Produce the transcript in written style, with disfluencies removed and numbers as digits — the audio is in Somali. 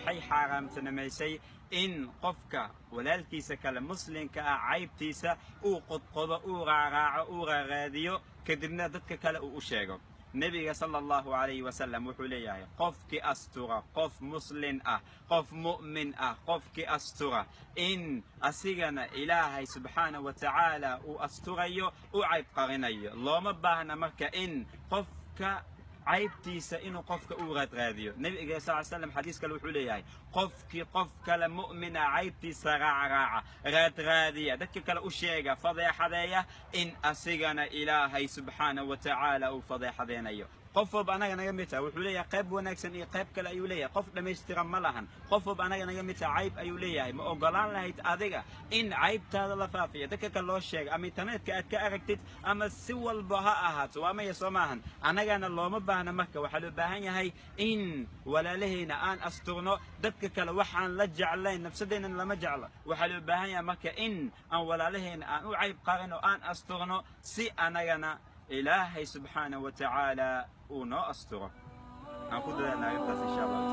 waxay xaaraamtinimaysay in qofka walaalkiisa kale muslimka ah caybtiisa uu qodqodo uu raaraaco uu raaraadiyo kadibna dadka kale uu u sheego. nebiga sala allahu calayhi wasalam wuxuu leeyahay qofkii astura qof muslin ah qof mu'min ah qofkii astura in asigana ilaahay subxaanahu wa tacaala uu asturayo uu cayb qarinayo. looma baahna marka in qofka caybtiisa inuu qofka uu raadraadiyo. nebiga sal ly slam xadiis kale wuxuu leeyahay qofkii qof kale mu'mina caybtiisa raacraaca raadraadiya dadka kale u sheega fadeexadeeya in asigana ilaahay subxaanahu wa tacaala uu fadeexadeynayo. qof walba anaga naga mid tahay wuxuu leeyahay qayb wanaagsan iyo qayb kale ayuu leeyahay. qof dhammaystiran ma lahan. qof walba anaga naga mid tahay cayb ayuu leeyahay. ma ogolaan lahayd adiga in caybtaada la faafiyo dadka kale loo sheega ama internetka aad ka aragtid ama si walba ha ahaato waa maya soo maahan. annagana looma baahna marka waxaa loo baahan yahay in walaalahayna aan asturno dadka kale waxaan la jeclayn nafsadeennana lama jeclo. waxaa loo baahan yahay marka in aan walaalahayna aan u cayb qarin oo aan asturno si annagana ilaahay subxaanahu wa tacaala uu noo asturo. aan ku dadaalnaa intaas insha allah.